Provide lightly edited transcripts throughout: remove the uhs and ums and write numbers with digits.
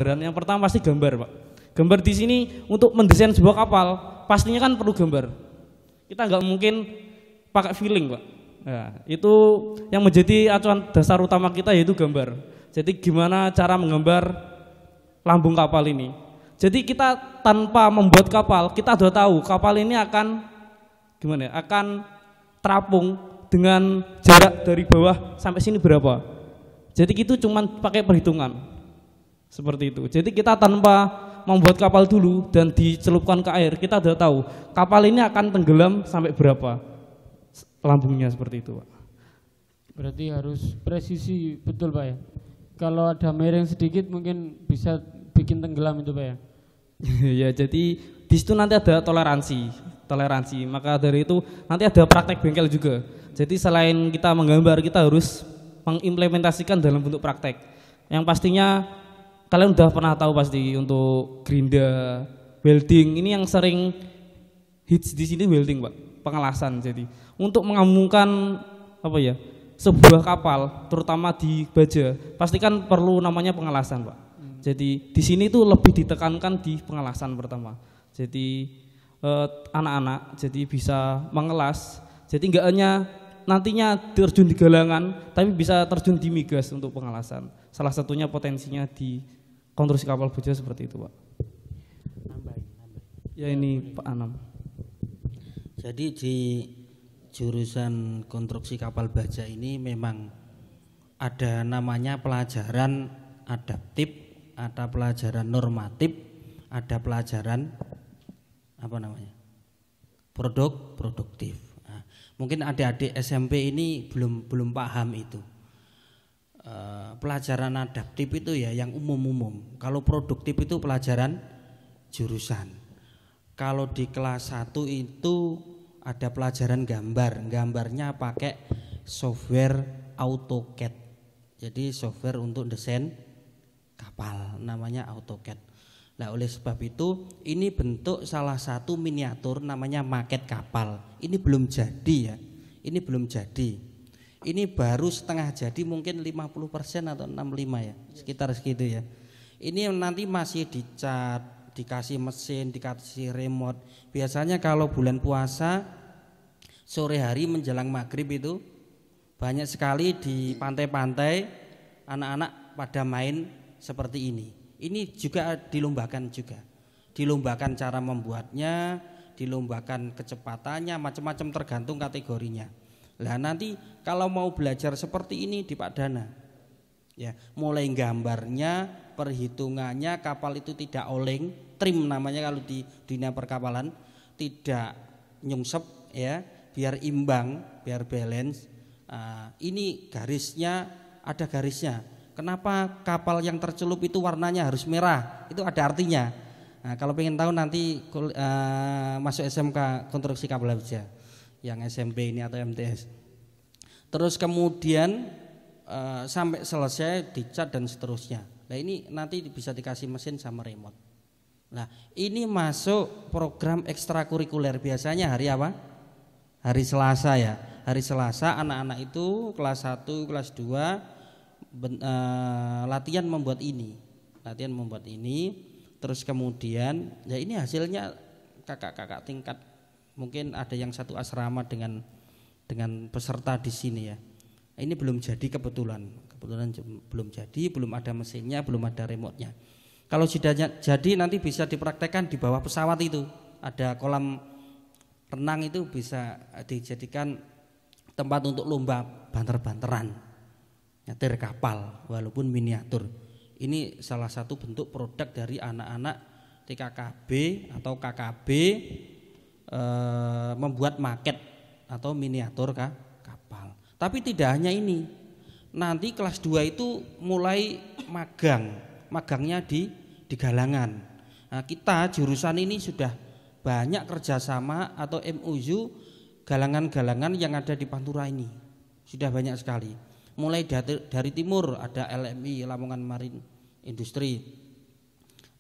Yang pertama pasti gambar, Pak. Gambar di sini untuk mendesain sebuah kapal pastinya kan perlu gambar. Kita nggak mungkin pakai feeling, Pak. Nah, itu yang menjadi acuan dasar utama kita yaitu gambar. Jadi gimana cara menggambar lambung kapal ini. Jadi kita tanpa membuat kapal, kita sudah tahu kapal ini akan gimana ya, akan terapung dengan jarak dari bawah sampai sini berapa. Jadi itu cuma pakai perhitungan seperti itu. Jadi kita tanpa membuat kapal dulu dan dicelupkan ke air, kita sudah tahu kapal ini akan tenggelam sampai berapa lambungnya, seperti itu, Pak. Berarti harus presisi betul, Pak ya. Kalau ada miring sedikit mungkin bisa bikin tenggelam itu, Pak ya. Ya, jadi di situ nanti ada toleransi. Maka dari itu nanti ada praktek bengkel juga. Jadi selain kita menggambar, kita harus mengimplementasikan dalam bentuk praktek. Yang pastinya kalian udah pernah tahu pasti untuk gerinda, welding, ini yang sering hits di sini welding, Pak. Pengelasan. Jadi untuk menggabungkan apa ya, sebuah kapal terutama di baja, pastikan perlu namanya pengelasan, Pak. Jadi di sini itu lebih ditekankan di pengelasan pertama. Jadi anak-anak jadi bisa mengelas. Jadi enggak hanya nantinya terjun di galangan, tapi bisa terjun di migas untuk pengelasan. Salah satunya potensinya di konstruksi kapal baja seperti itu, Pak. Ya ini Pak Anam. Jadi di jurusan konstruksi kapal baja ini memang ada namanya pelajaran adaptif, ada pelajaran normatif, ada pelajaran apa namanya, produktif. Nah, mungkin adik-adik SMP ini belum paham itu. Pelajaran adaptif itu ya yang umum-umum. Kalau produktif itu pelajaran jurusan. Kalau di kelas 1 itu ada pelajaran gambar. Gambarnya pakai software AutoCAD. Jadi software untuk desain kapal namanya AutoCAD. Nah, oleh sebab itu ini bentuk salah satu miniatur namanya maket kapal. Ini belum jadi ya. Ini belum jadi. Ini baru setengah jadi, mungkin 50% atau 65 ya, sekitar segitu ya. Ini nanti masih dicat, dikasih mesin, dikasih remote. Biasanya kalau bulan puasa sore hari menjelang maghrib itu banyak sekali di pantai-pantai anak-anak pada main seperti ini. Ini juga dilombakan cara membuatnya, dilombakan kecepatannya, macam-macam tergantung kategorinya. Lah nanti kalau mau belajar seperti ini di Pak Dana, ya mulai gambarnya, perhitungannya, kapal itu tidak oleng, trim namanya kalau di dunia perkapalan, tidak nyungsep ya, biar imbang, biar balance. Ini garisnya, ada garisnya. Kenapa kapal yang tercelup itu warnanya harus merah? Itu ada artinya. Nah, kalau pengen tahu nanti masuk SMK konstruksi kapal baja yang SMP ini atau MTS. Terus kemudian sampai selesai dicat dan seterusnya. Nah, ini nanti bisa dikasih mesin sama remote. Nah, ini masuk program ekstrakurikuler. Biasanya hari apa? Hari Selasa ya. Hari Selasa anak-anak itu kelas 1, kelas 2 latihan membuat ini. Terus kemudian ya ini hasilnya kakak-kakak tingkat, mungkin ada yang satu asrama dengan peserta di sini ya. Ini belum jadi kebetulan belum jadi, belum ada mesinnya, belum ada remote-nya. Kalau sudah jadi nanti bisa dipraktekkan di bawah pesawat itu. Ada kolam renang itu bisa dijadikan tempat untuk lomba banter-banteran, nyetir kapal walaupun miniatur. Ini salah satu bentuk produk dari anak-anak TKKB atau KKB membuat maket atau miniatur kapal. Tapi tidak hanya ini. Nanti kelas 2 itu mulai magangnya di galangan. Nah, kita jurusan ini sudah banyak kerjasama atau MOU galangan-galangan yang ada di Pantura ini. Sudah banyak sekali. Mulai dari timur ada LMI Lamongan Marine Industri,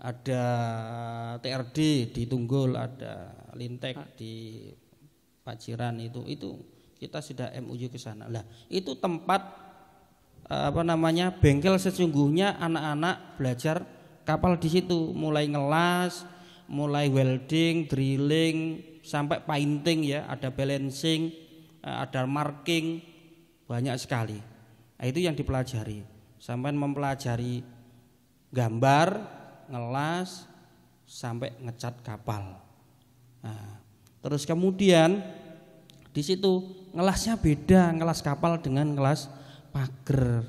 ada TRD di Tunggul, ada Lintek di Paciran, itu kita sudah MOU ke sana. Lah, itu tempat bengkel sesungguhnya anak-anak belajar kapal di situ, mulai ngelas, mulai welding, drilling, sampai painting ya, ada balancing, ada marking, banyak sekali. Nah, itu yang dipelajari. Sampai mempelajari gambar, ngelas, sampai ngecat kapal. Nah, terus kemudian di situ ngelasnya beda, ngelas kapal dengan ngelas pager,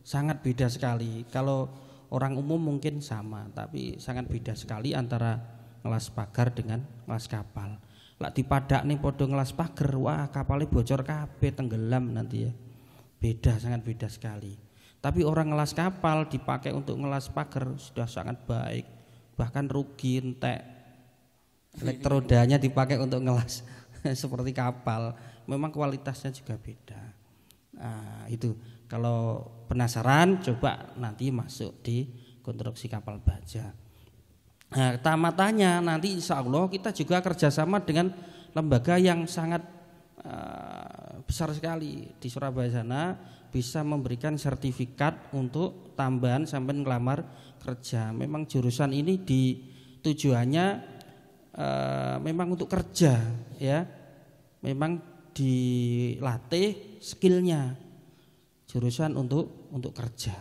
sangat beda sekali. Kalau orang umum mungkin sama, tapi sangat beda sekali antara ngelas pagar dengan ngelas kapal. Lak dipadak nih podo ngelas pager, wah kapalnya bocor kabeh, tenggelam nanti ya. Beda, sangat beda sekali. Tapi orang ngelas kapal dipakai untuk ngelas pagar sudah sangat baik, bahkan rugi entek. Elektrodanya dipakai untuk ngelas seperti kapal, memang kualitasnya juga beda. Nah, itu kalau penasaran coba nanti masuk di konstruksi kapal baja. Nah, tamatannya nanti insya Allah kita juga kerjasama dengan lembaga yang sangat besar sekali di Surabaya sana, bisa memberikan sertifikat untuk tambahan sampai ngelamar kerja. Memang jurusan ini tujuannya memang untuk kerja ya, memang dilatih skillnya, jurusan untuk kerja.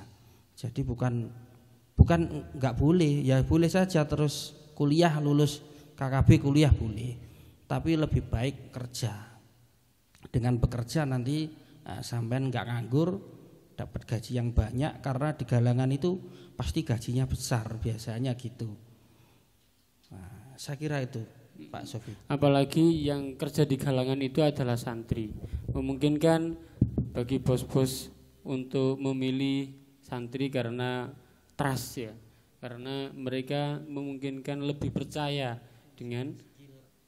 Jadi bukan nggak boleh, ya boleh saja terus kuliah, lulus KKB kuliah boleh, tapi lebih baik kerja. Dengan bekerja nanti sampean nggak nganggur, dapat gaji yang banyak, karena di galangan itu pasti gajinya besar biasanya gitu. Nah, saya kira itu Pak Sofi. Apalagi yang kerja di galangan itu adalah santri, memungkinkan bagi bos-bos untuk memilih santri karena trust ya, karena mereka memungkinkan lebih percaya dengan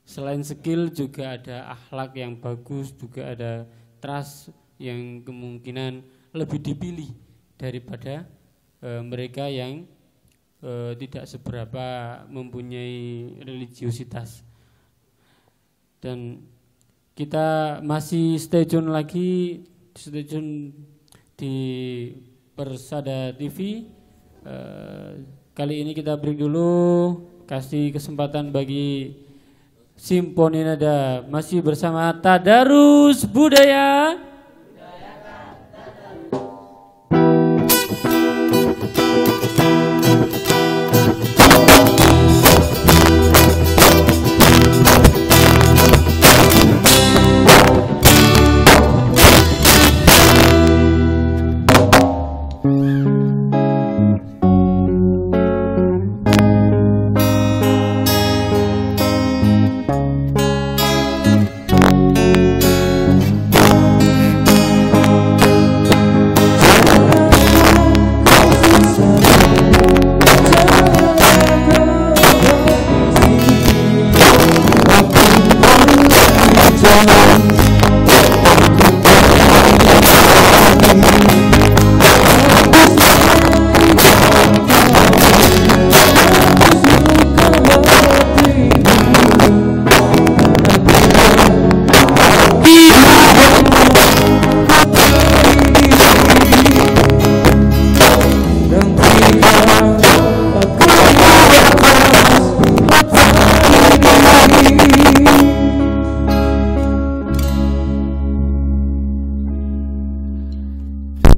selain skill juga ada akhlak yang bagus, juga ada trust yang kemungkinan lebih dipilih daripada mereka yang tidak seberapa mempunyai religiositas. Dan kita masih stay tune lagi, stay tune di Persada TV. Kali ini kita break dulu, kasih kesempatan bagi Simponi Nada masih bersama Tadarus Budaya.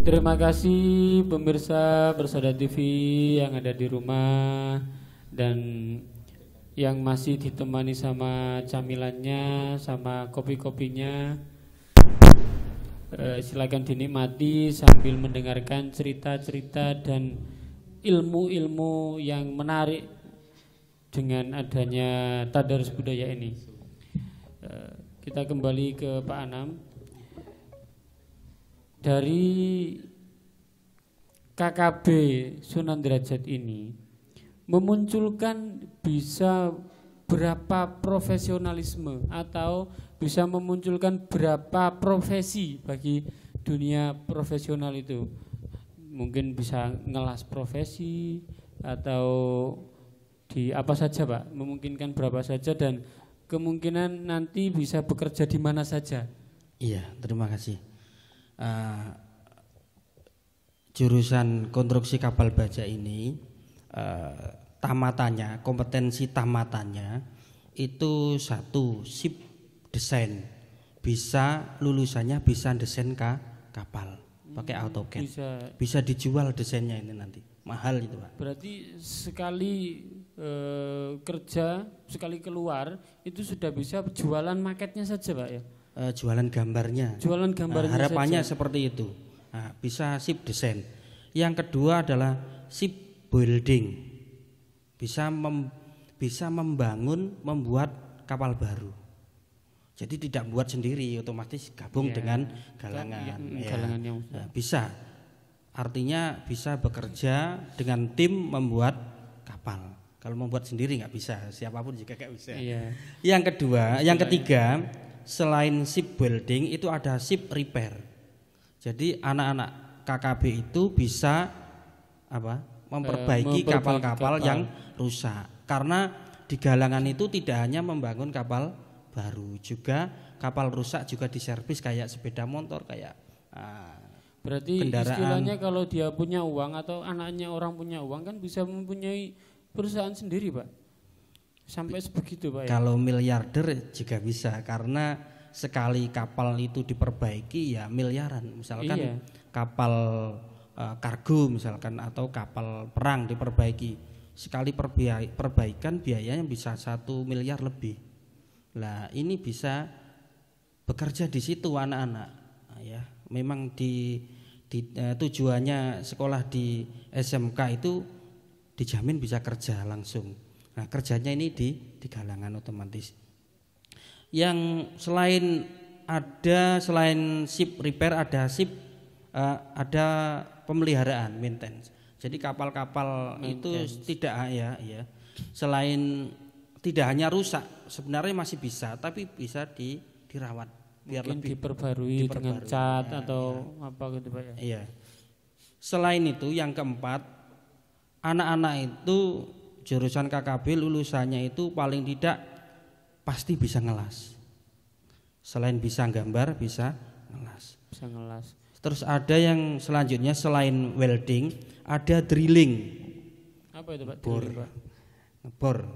Terima kasih pemirsa Persada TV yang ada di rumah dan yang masih ditemani sama camilannya, sama kopi-kopinya. Silakan dinikmati sambil mendengarkan cerita-cerita dan ilmu-ilmu yang menarik dengan adanya Tadarus Budaya ini. Kita kembali ke Pak Anam. Dari KKB Sunan Derajat ini memunculkan bisa berapa profesionalisme atau bisa memunculkan berapa profesi bagi dunia profesional itu. Mungkin bisa ngelas profesi atau di apa saja Pak, memungkinkan berapa saja dan kemungkinan nanti bisa bekerja di mana saja. Iya, terima kasih. Jurusan konstruksi kapal baja ini tamatannya, kompetensi tamatannya itu satu, sip desain, bisa lulusannya bisa desain kapal pakai AutoCAD, bisa dijual desainnya ini nanti mahal itu Pak. Berarti sekali kerja, sekali keluar itu sudah bisa jualan maketnya saja Pak ya? Jualan gambarnya. Jualan gambarnya harapannya saja. seperti itu. Nah, bisa sip desain. Yang kedua adalah sip building. Bisa membuat kapal baru. Jadi tidak buat sendiri, otomatis gabung dengan galangan. Galangan yang bisa. Artinya bisa bekerja dengan tim membuat kapal. Kalau membuat sendiri nggak bisa, siapapun juga nggak bisa. Iya. Yang ketiga, selain ship building itu ada ship repair. Jadi anak-anak KKB itu bisa memperbaiki kapal-kapal yang rusak. Karena di galangan itu tidak hanya membangun kapal baru, juga kapal rusak juga diservis kayak sepeda motor, kayak berarti kendaraan. Istilahnya kalau dia punya uang atau anaknya orang punya uang kan bisa mempunyai perusahaan sendiri Pak. Sampai sebegitu Pak ya? Kalau miliarder juga bisa, karena sekali kapal itu diperbaiki ya miliaran. Misalkan kapal kargo misalkan atau kapal perang diperbaiki, sekali perbaikan biayanya bisa 1 miliar lebih. Lah ini bisa bekerja di situ anak-anak ya. Memang tujuannya sekolah di SMK itu dijamin bisa kerja langsung. Nah kerjanya ini di galangan otomatis. Yang selain ship repair ada pemeliharaan, maintenance. Jadi kapal-kapal itu tidak selain tidak hanya rusak, sebenarnya masih bisa, tapi bisa dirawat biar mungkin lebih diperbarui dengan cat atau apa gitu Pak ya. Iya. Selain itu yang keempat, anak-anak itu jurusan KKB lulusannya itu paling tidak pasti bisa ngelas. Selain bisa gambar, bisa ngelas. Bisa ngelas. Terus ada yang selanjutnya selain welding, ada drilling. Apa itu Pak?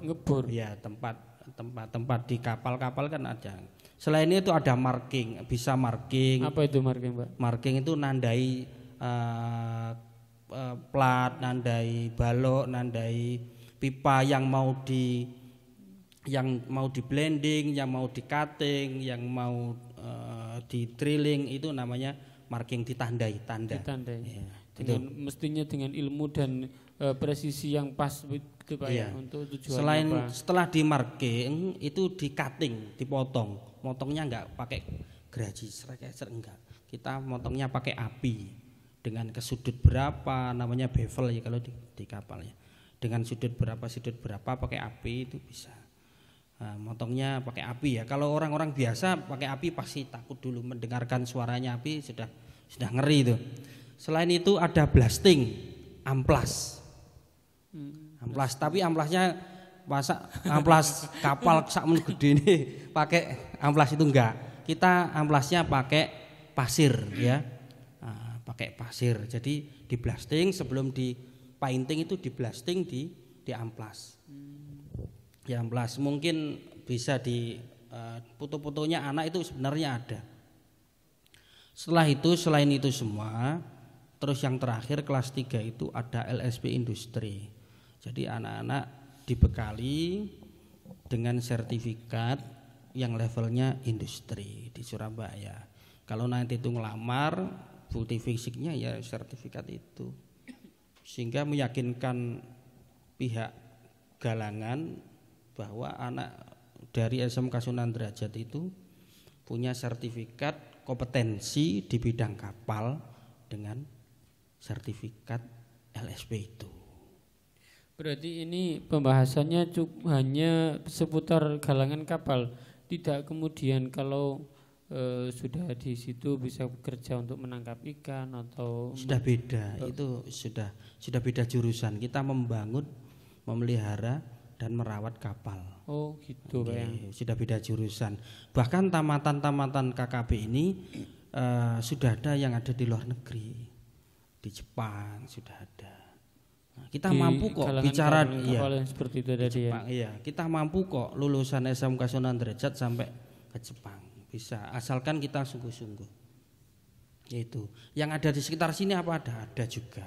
Ngebor. Ya, tempat di kapal-kapal kan ada. Selain itu ada marking, bisa marking. Apa itu marking, Pak? Marking itu nandai plat, nandai balok, nandai pipa yang mau di blending, yang mau di cutting, yang mau di drilling, itu namanya marking, ditandai. Ya, mestinya dengan ilmu dan presisi yang pas gitu Pak ya, untuk tujuan setelah di marking itu di cutting, dipotong. Motongnya enggak pakai geraji serekeser, enggak. Kita motongnya pakai api dengan kesudut berapa, namanya bevel ya kalau di kapal ya. Dengan sudut berapa pakai api itu bisa. Nah, motongnya pakai api ya. Kalau orang-orang biasa pakai api pasti takut dulu mendengarkan suaranya api, sudah ngeri itu. Selain itu ada blasting, amplas. Amplas, tapi amplasnya masa amplas kapal sakmen gede ini pakai amplas itu enggak. Kita amplasnya pakai pasir ya. Nah, pakai pasir. Jadi di blasting sebelum di painting itu di blasting di amplas. Di amplas mungkin bisa di foto-fotonya anak itu sebenarnya ada. Setelah itu selain itu semua, terus yang terakhir kelas 3 itu ada LSP industri. Jadi anak-anak dibekali dengan sertifikat yang levelnya industri di Surabaya. Kalau nanti itu ngelamar, bukti fisiknya ya sertifikat itu. Sehingga meyakinkan pihak galangan bahwa anak dari SMK Sunan Derajat itu punya sertifikat kompetensi di bidang kapal dengan sertifikat LSP itu. Berarti ini pembahasannya hanya seputar galangan kapal, tidak kemudian kalau sudah di situ bisa bekerja untuk menangkap ikan atau sudah beda, itu sudah beda jurusan. Kita membangun, memelihara dan merawat kapal. Oh gitu Pak ya. Sudah beda jurusan. Bahkan tamatan-tamatan KKB ini sudah ada yang ada di luar negeri, di Jepang sudah ada. Kita di mampu kok kalangan bicara kapal yang seperti itu tadi ya. Jepang, iya, kita mampu kok lulusan SMK Sunan Derajat sampai ke Jepang. Bisa, asalkan kita sungguh-sungguh. Itu. Yang ada di sekitar sini apa ada? Ada juga.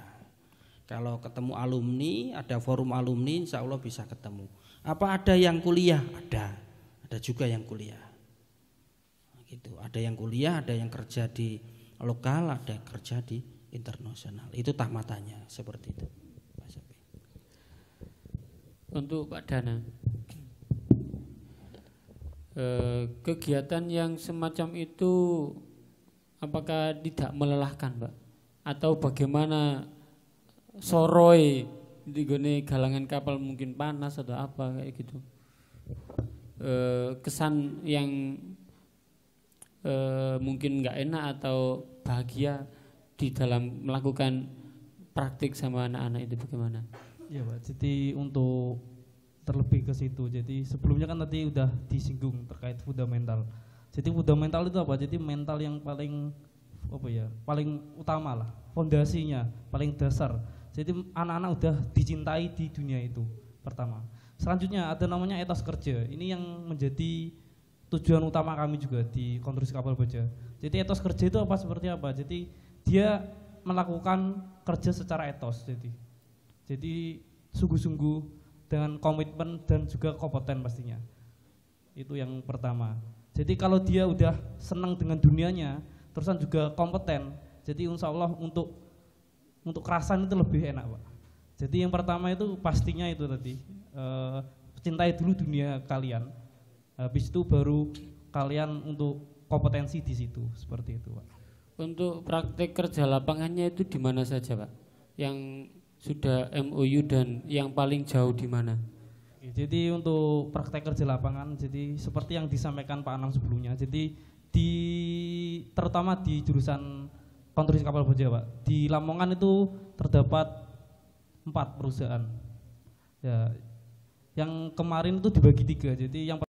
Kalau ketemu alumni, ada forum alumni, insya Allah bisa ketemu. Apa ada yang kuliah? Ada juga yang kuliah. Gitu. Ada yang kuliah, ada yang kerja di lokal, ada yang kerja di internasional. Itu tahmatannya seperti itu. Untuk Pak Dana, kegiatan yang semacam itu apakah tidak melelahkan, Pak? Atau bagaimana soroi di gone galangan kapal mungkin panas atau apa kayak gitu? Kesan yang mungkin nggak enak atau bahagia di dalam melakukan praktik sama anak-anak itu bagaimana? Iya Pak, jadi untuk terlebih ke situ, jadi sebelumnya kan tadi udah disinggung terkait fundamental. Jadi fundamental itu apa? Jadi mental yang paling apa ya, paling utama lah, fondasinya, paling dasar. Jadi anak-anak udah dicintai di dunia itu pertama. Selanjutnya ada namanya etos kerja. Ini yang menjadi tujuan utama kami juga di Konstruksi Kapal Baja. Jadi etos kerja itu apa seperti apa? Jadi dia melakukan kerja secara etos. Jadi sungguh-sungguh dengan komitmen dan juga kompeten pastinya. Itu yang pertama. Jadi kalau dia udah senang dengan dunianya, terusan juga kompeten. Jadi insya Allah untuk kerasan itu lebih enak Pak. Jadi yang pertama itu pastinya itu tadi, cintai dulu dunia kalian. Habis itu baru kalian untuk kompetensi di situ, seperti itu Pak. Untuk praktek kerja lapangannya itu di mana saja Pak? Yang sudah MOU dan yang paling jauh di mana? Jadi untuk praktek kerja lapangan, jadi seperti yang disampaikan Pak Anang sebelumnya, jadi terutama di jurusan Konstruksi Kapal Baja Pak, di Lamongan itu terdapat 4 perusahaan. Ya, yang kemarin itu dibagi 3. Jadi yang